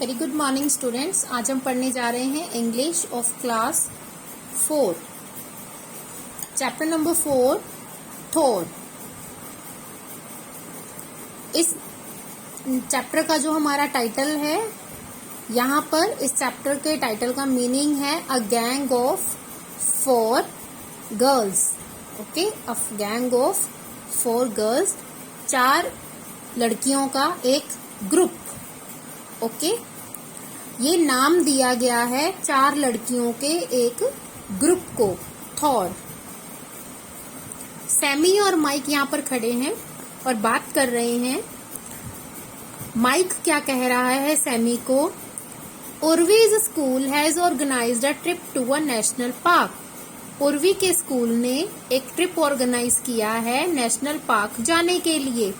Very good morning students. आज हम पढ़ने जा रहे हैं English of class 4, chapter number 4, थोर। इस चैप्टर का जो हमारा टाइटल है, यहाँ पर इस चैप्टर के टाइटल का मीनिंग है a gang of 4 girls. Okay, a gang of 4 girls, 4 लड़कियों का एक ग्रुप। ओके, ये नाम दिया गया है 4 लड़कियों के एक ग्रुप को, थॉर। सैमी और माइक यहाँ पर खड़े हैं और बात कर रहे हैं। माइक क्या कह रहा है सैमी को? Urvi's school has organized a trip to a national park. Urvi के स्कूल ने एक ट्रिप ऑर्गेनाइज किया है नेशनल पार्क जाने के लिए।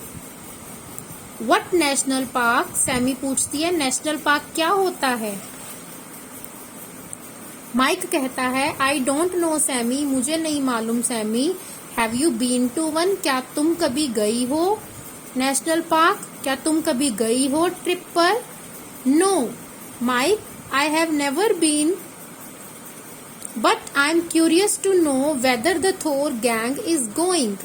What national park? सैमी पूछती है, नेशनल पार्क क्या होता है? माइक कहता है, आई डोंट नो सैमी, मुझे नहीं मालूम Sammy. Have you been to one? क्या तुम कभी गई हो नेशनल पार्क? क्या तुम कभी गई हो ट्रिप पर? No Mike, I have never been, but I am curious to know whether the Thor gang is going.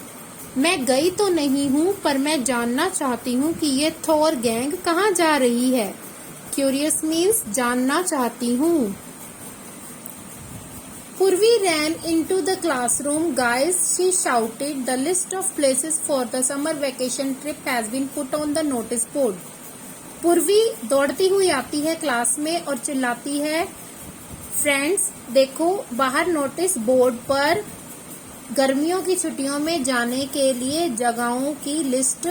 मैं गई तो नहीं हूँ, पर मैं जानना चाहती हूँ कि ये थोर गैंग कहाँ जा रही है। क्यूरियस मीन्स जानना चाहती हूँ। पूर्वी ran into the classroom. Guys, she shouted, the list of places for the summer vacation trip has been put on the notice board. पूर्वी दौड़ती हुई आती है क्लास में और चिल्लाती है, फ्रेंड्स देखो, बाहर नोटिस बोर्ड पर गर्मियों की छुट्टियों में जाने के लिए जगहों की लिस्ट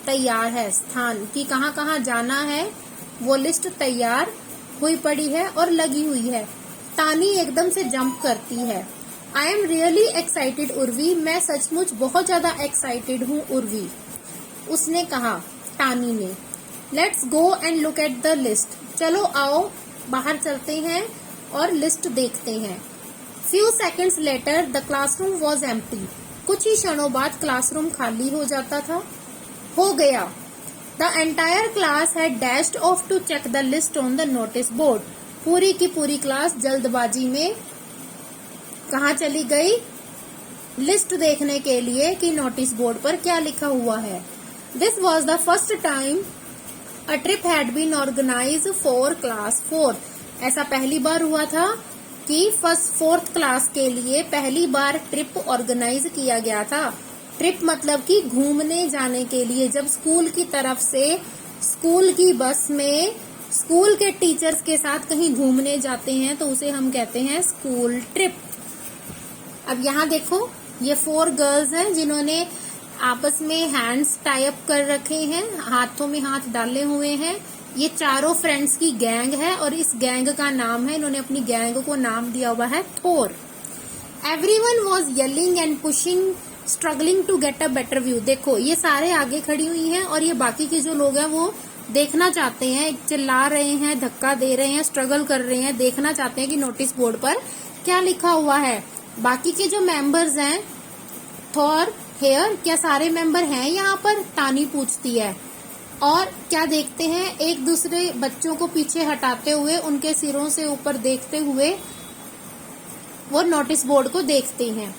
तैयार है। स्थान की कहाँ जाना है वो लिस्ट तैयार हुई पड़ी है और लगी हुई है। तानी एकदम से जंप करती है। I am really excited Urvi, मैं सचमुच बहुत ज्यादा एक्साइटेड हूँ उर्वी, उसने कहा तानी ने। Let's go and look at the list. चलो आओ बाहर चलते हैं और लिस्ट देखते हैं। Few seconds later, the classroom was empty. कुछ ही क्षणों बाद क्लासरूम खाली हो जाता था, हो गया। The entire class had dashed off to check the list on the notice board. पूरी की पूरी क्लास जल्दबाजी में कहाँ चली गई? लिस्ट देखने के लिए कि नोटिस बोर्ड पर क्या लिखा हुआ है। This was the first time a trip had been organized for class 4. ऐसा पहली बार हुआ था कि 4th क्लास के लिए पहली बार ट्रिप ऑर्गेनाइज किया गया था। ट्रिप मतलब कि घूमने जाने के लिए, जब स्कूल की तरफ से स्कूल की बस में स्कूल के टीचर्स के साथ कहीं घूमने जाते हैं तो उसे हम कहते हैं स्कूल ट्रिप। अब यहाँ देखो, ये 4 गर्ल्स हैं जिन्होंने आपस में हैंड्स टाई अप कर रखे हैं, हाथों में हाथ डाले हुए हैं। ये चारों फ्रेंड्स की गैंग है और इस गैंग का नाम है, इन्होंने अपनी गैंग को नाम दिया हुआ है Thor. Everyone was yelling and pushing, struggling to get a better view. देखो, ये सारे आगे खड़ी हुई हैं और ये बाकी के जो लोग हैं वो देखना चाहते हैं, चिल्ला रहे हैं, धक्का दे रहे हैं, स्ट्रगल कर रहे हैं, देखना चाहते हैं कि नोटिस बोर्ड पर क्या लिखा हुआ है। बाकी के जो मेंबर्स हैं, थोर हेयर, क्या सारे मेंबर हैं यहाँ पर? तानी पूछती है। और क्या देखते हैं? एक दूसरे बच्चों को पीछे हटाते हुए, उनके सिरों से ऊपर देखते हुए वो नोटिस बोर्ड को देखते हैं।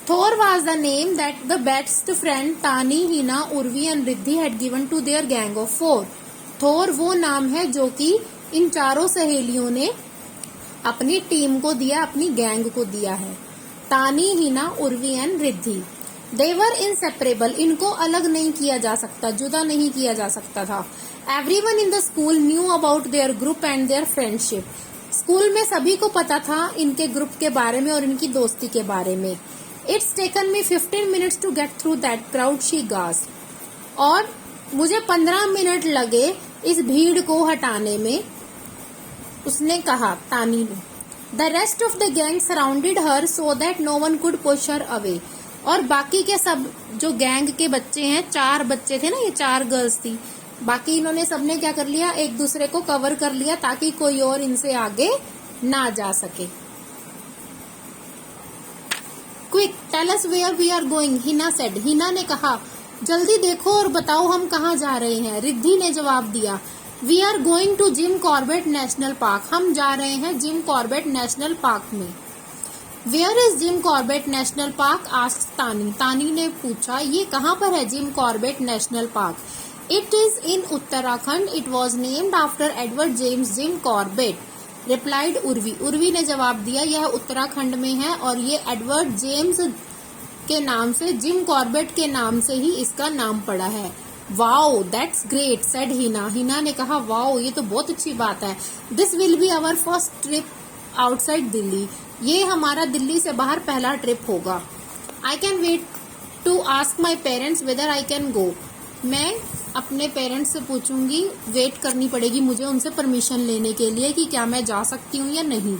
Thor was the name that the best friend Tani, Hina, Urvi and Riddhi had given to their gang of 4. Thor वो नाम है जो कि इन चारों सहेलियों ने अपनी टीम को दिया, अपनी गैंग को दिया है। तानी, Hina, Urvi and Riddhi. They were inseparable. इनको अलग नहीं किया जा सकता, जुदा नहीं किया जा सकता था। Everyone in the school knew about their group and their friendship. School में सभी को पता था इनके ग्रुप के बारे में और इनकी दोस्ती के बारे में। It's taken me 15 minutes to get through that crowd, she gasped. और मुझे 15 मिनट लगे इस भीड़ को हटाने में, उसने कहा तानी ने। The rest of the gang surrounded her so that no one could push her away. और बाकी के सब जो गैंग के बच्चे हैं, 4 बच्चे थे ना, ये 4 गर्ल्स थी, बाकी इन्होंने सबने क्या कर लिया, एक दूसरे को कवर कर लिया ताकि कोई और इनसे आगे ना जा सके। Quick tell us where we are going, Hina said. Hina ने कहा, जल्दी देखो और बताओ हम कहाँ जा रहे हैं। रिद्धि ने जवाब दिया, we are going to Jim Corbett National Park, हम जा रहे हैं जिम कॉर्बेट नेशनल पार्क में। Where is Jim Corbett National Park, asked Tani, Tani ने पूछा ये कहाँ पर है Jim Corbett National Park. It is in Uttarakhand, it was named after Edward James Jim Corbett, replied Urvi, Urvi ने जवाब दिया यह उत्तराखंड में है और ये एडवर्ड जेम्स के नाम से, जिम कॉर्बेट के नाम से ही इसका नाम पड़ा है। Wow that's great said Hina, Hina ने कहा वाओ ये तो बहुत अच्छी बात है। This will be our first trip outside Delhi, ये हमारा दिल्ली से बाहर पहला ट्रिप होगा। I can wait to ask my parents whether I can go, मैं अपने पेरेंट्स से पूछूंगी, वेट करनी पड़ेगी मुझे उनसे परमिशन लेने के लिए कि क्या मैं जा सकती हूँ या नहीं।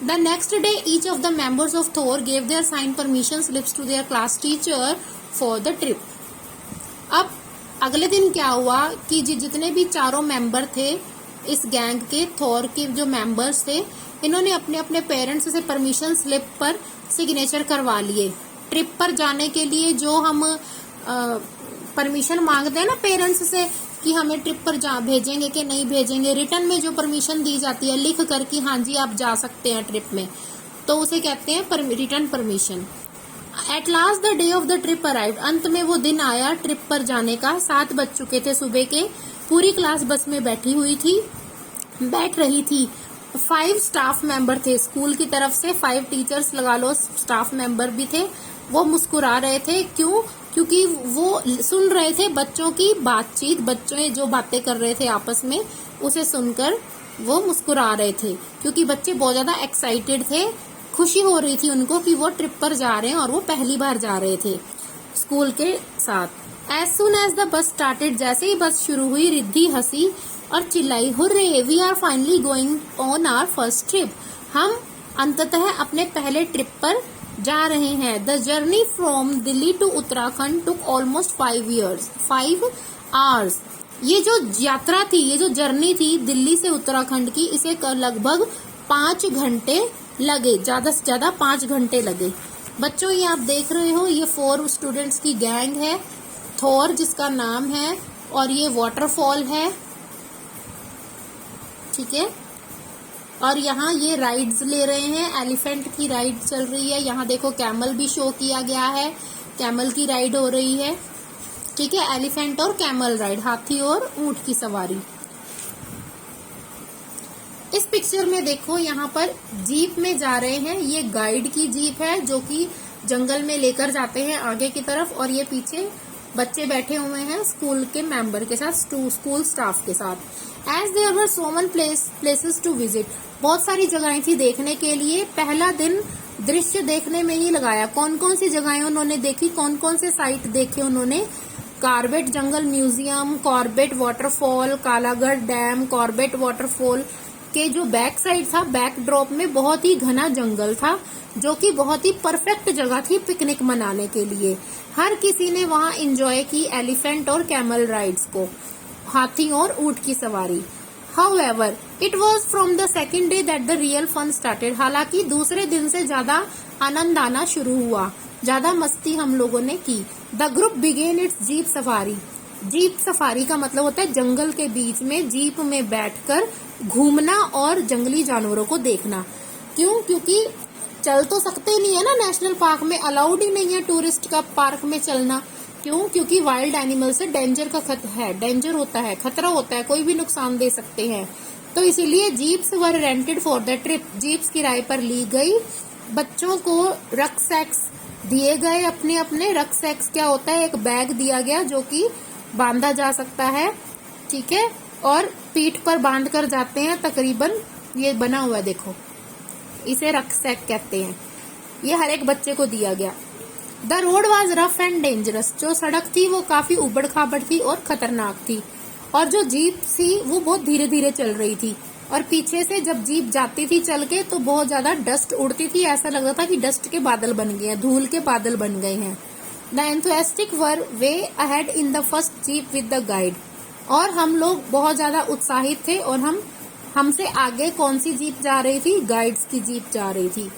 The next day each of the members of Thor gave their sign permission slips to their class teacher for the trip. अब अगले दिन क्या हुआ कि जितने भी चारों मेंबर थे इस गैंग के, थोर के जो मेंबर्स थे, इन्होंने अपने अपने पेरेंट्स से परमिशन स्लिप पर सिग्नेचर करवा लिए। ट्रिप पर जाने के लिए जो हम परमिशन मांगते हैं ना पेरेंट्स से कि हमें ट्रिप पर भेजेंगे कि नहीं भेजेंगे, रिटर्न में जो परमिशन दी जाती है लिख कर कि हाँ जी आप जा सकते हैं ट्रिप में, तो उसे कहते हैं return permission. At last the day of the trip arrived, अंत में वो दिन आया ट्रिप पर जाने का। 7 बज चुके थे सुबह के, पूरी क्लास बस में बैठ रही थी। 5 स्टाफ मेंबर थे स्कूल की तरफ से, 5 टीचर्स लगा लो, स्टाफ मेंबर भी थे। वो मुस्कुरा रहे थे, क्यों? क्योंकि वो सुन रहे थे बच्चों की बातचीत, बच्चों जो बातें कर रहे थे आपस में उसे सुनकर वो मुस्कुरा रहे थे, क्योंकि बच्चे बहुत ज्यादा एक्साइटेड थे, खुशी हो रही थी उनको कि वो ट्रिप पर जा रहे हैं और वो पहली बार जा रहे थे स्कूल के साथ। As soon as the bus started, जैसे ही बस शुरू हुई रिद्धि हंसी और चिल्लाई, hurray we are finally going on our first trip, हम अंततः अपने पहले ट्रिप पर जा रहे हैं। The journey from Delhi to Uttarakhand took almost 5 hours, ये जो यात्रा थी, ये जो जर्नी थी दिल्ली से उत्तराखंड की, इसे लगभग 5 घंटे लगे, ज्यादा से ज्यादा 5 घंटे लगे। बच्चों ये आप देख रहे हो, ये 4 स्टूडेंट्स की गैंग है, थोर जिसका नाम है, और ये वाटरफॉल है, ठीक है। और यहाँ ये राइड्स ले रहे हैं, एलिफेंट की राइड चल रही है, यहाँ देखो कैमल भी शो किया गया है, कैमल की राइड हो रही है, ठीक है। एलिफेंट और कैमल राइड, हाथी और ऊंट की सवारी। इस पिक्चर में देखो यहाँ पर जीप में जा रहे हैं, ये गाइड की जीप है जो कि जंगल में लेकर जाते हैं आगे की तरफ, और ये पीछे बच्चे बैठे हुए हैं स्कूल के मेंबर के साथ, स्कूल स्टाफ के साथ। As there were so many places to visit, बहुत सारी जगहें थी देखने के लिए। पहला दिन दृश्य देखने में ही लगाया, कौन कौन सी जगहें उन्होंने देखी, कौन कौन से साइट देखे उन्होंने। Corbett jungle museum, Corbett waterfall, Kalagarh dam. Corbett waterfall के जो बैक साइड था, बैक ड्रॉप में बहुत ही घना जंगल था, जो कि बहुत ही परफेक्ट जगह थी पिकनिक मनाने के लिए। हर किसी ने वहां एंजॉय की एलिफेंट और कैमल राइड्स को, हाथी और ऊंट की सवारी। However, it was from the second day that the real fun started. हालांकि दूसरे दिन से ज्यादा आनंद आना शुरू हुआ, ज्यादा मस्ती हम लोगों ने की। The group began its jeep safari. Jeep safari का मतलब होता है जंगल के बीच में जीप में बैठकर घूमना और जंगली जानवरों को देखना। क्यों? क्योंकि चल तो सकते नहीं है ना, नेशनल पार्क में अलाउड ही नहीं है टूरिस्ट का पार्क में चलना। क्यों? क्योंकि वाइल्ड एनिमल से डेंजर होता है, खतरा होता है, कोई भी नुकसान दे सकते हैं। तो इसीलिए jeeps were rented for the trip, jeeps किराए पर ली गई। बच्चों को रक्सैक्स दिए गए, अपने अपने रक्सैक्स क्या होता है, एक बैग दिया गया जो कि बांधा जा सकता है, ठीक है, और पीठ पर बांध कर जाते हैं। तकरीबन ये बना हुआ है देखो, इसे रक्सैक कहते हैं। ये हर एक बच्चे को दिया गया। The road was rough and dangerous, जो सड़क थी वो काफी उबड़ खाबड़ थी और खतरनाक थी, और जो जीप थी वो बहुत धीरे धीरे चल रही थी, और पीछे से जब जीप जाती थी चल के तो बहुत ज्यादा डस्ट उड़ती थी, ऐसा लग रहा था कि डस्ट के बादल बन गए हैं, धूल के बादल बन गए हैं। The enthusiastic were way ahead in the first jeep with the guide, और हम लोग बहुत ज्यादा उत्साहित थे, और हमसे आगे कौन सी जीप जा रही थी, गाइड्स की जीप जा रही थी।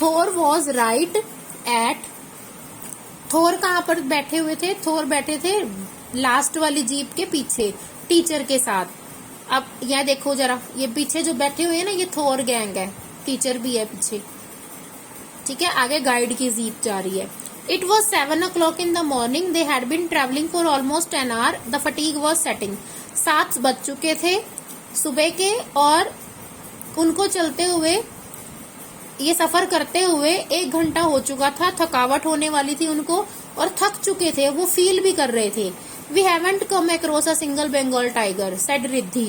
थोर वॉज राइट एट, थोर कहाँ पर बैठे हुए थे, थोर बैठे थे लास्ट वाली जीप के पीछे टीचर के साथ। अब यह देखो जरा, ये पीछे जो बैठे हुए हैं ना, ये थोर गैंग है, टीचर भी है पीछे। ठीक है, आगे गाइड की जीप जा रही है। It was 7 o'clock in the morning. They had been traveling for almost an hour. The fatigue was setting. 7 बज चुके थे सुबह के, और उनको चलते हुए, ये सफर करते हुए 1 घंटा हो चुका था। थकावट होने वाली थी उनको, और थक चुके थे, वो फील भी कर रहे थे। We haven't come across a single Bengal tiger, said Riddhi,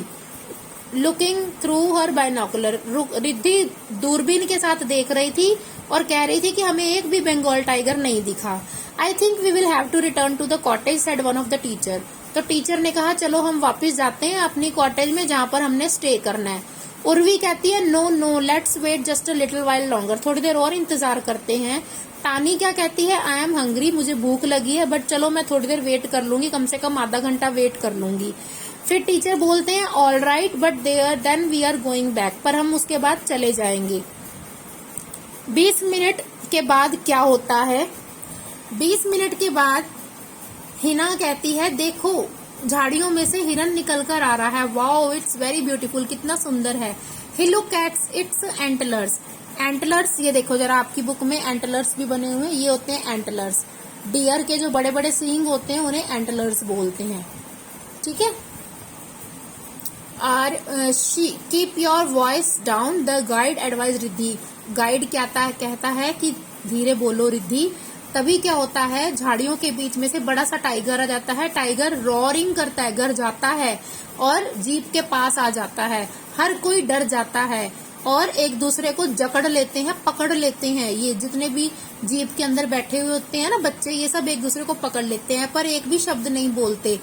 looking through her binocular. Riddhi दूरबीन के साथ देख रही थी और कह रही थी कि हमें एक भी बंगाल टाइगर नहीं दिखा। I think we will have to return to the cottage, said one of the teacher. तो टीचर ने कहा चलो हम वापस जाते हैं अपनी कॉटेज में जहाँ पर हमने स्टे करना है। उर्वी कहती है no no, let's wait just a little while longer, थोड़ी देर और इंतजार करते हैं। तानी क्या कहती है, आई एम हंग्री, मुझे भूख लगी है, बट चलो मैं थोड़ी देर वेट कर लूंगी, कम से कम आधा घंटा वेट कर लूंगी। फिर टीचर बोलते हैं all right but then we are going back, पर हम उसके बाद चले जाएंगे। 20 मिनट के बाद क्या होता है? 20 मिनट के बाद हिना कहती है देखो झाड़ियों में से हिरन निकल कर आ रहा है। वाओ, इट्स वेरी ब्यूटीफुल, कितना सुंदर है। ही लुक एट्स इट्स एंटलर्स। एंटलर्स, ये देखो जरा, आपकी बुक में एंटलर्स भी बने हुए हैं, ये होते हैं एंटलर्स। डियर के जो बड़े बड़े सींग होते हैं उन्हें एंटलर्स बोलते हैं। ठीक है। और keep your voice down, the guide advise Riddhi. Guide कहता है कि धीरे बोलो रिद्धि। तभी क्या होता है, झाड़ियों के बीच में से बड़ा सा टाइगर आ जाता है। टाइगर रॉरिंग करता है, गर जाता है और जीप के पास आ जाता है। हर कोई डर जाता है और एक दूसरे को जकड़ लेते हैं, पकड़ लेते हैं। ये जितने भी जीप के अंदर बैठे हुए होते हैं ना बच्चे, ये सब एक दूसरे को पकड़ लेते हैं, पर एक भी शब्द नहीं बोलते।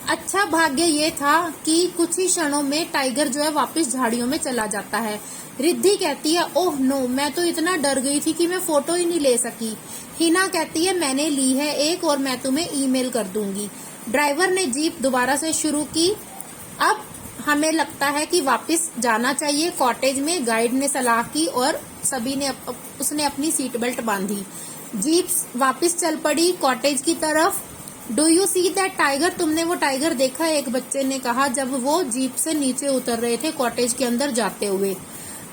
अच्छा भाग्य ये था कि कुछ ही क्षणों में टाइगर जो है वापस झाड़ियों में चला जाता है। रिद्धि कहती है ओह नो, मैं तो इतना डर गई थी कि मैं फोटो ही नहीं ले सकी। हिना कहती है मैंने ली है एक, और मैं तुम्हें ईमेल कर दूंगी। ड्राइवर ने जीप दोबारा से शुरू की। अब हमें लगता है कि वापस जाना चाहिए कॉटेज में। गाइड ने सलाह की और सभी ने उसने अपनी सीट बेल्ट बांधी। जीप वापस चल पड़ी कॉटेज की तरफ। Do you see that tiger, तुमने वो टाइगर देखा? एक बच्चे ने कहा जब वो जीप से नीचे उतर रहे थे कॉटेज के अंदर जाते हुए।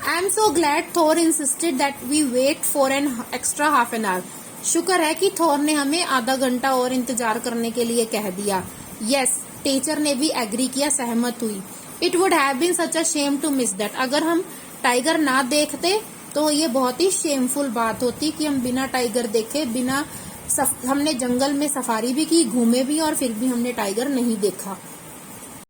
I am so glad Thor insisted that we wait for an extra half an hour. शुक्र है कि थोर ने हमें आधा घंटा और इंतजार करने के लिए कह दिया। यस, टीचर ने भी एग्री किया, सहमत हुई। It would have been such a shame to miss that. अगर हम टाइगर ना देखते तो ये बहुत ही शेमफुल बात होती कि हम बिना टाइगर देखे, हमने जंगल में सफारी भी की, घूमे भी, और फिर भी हमने टाइगर नहीं देखा।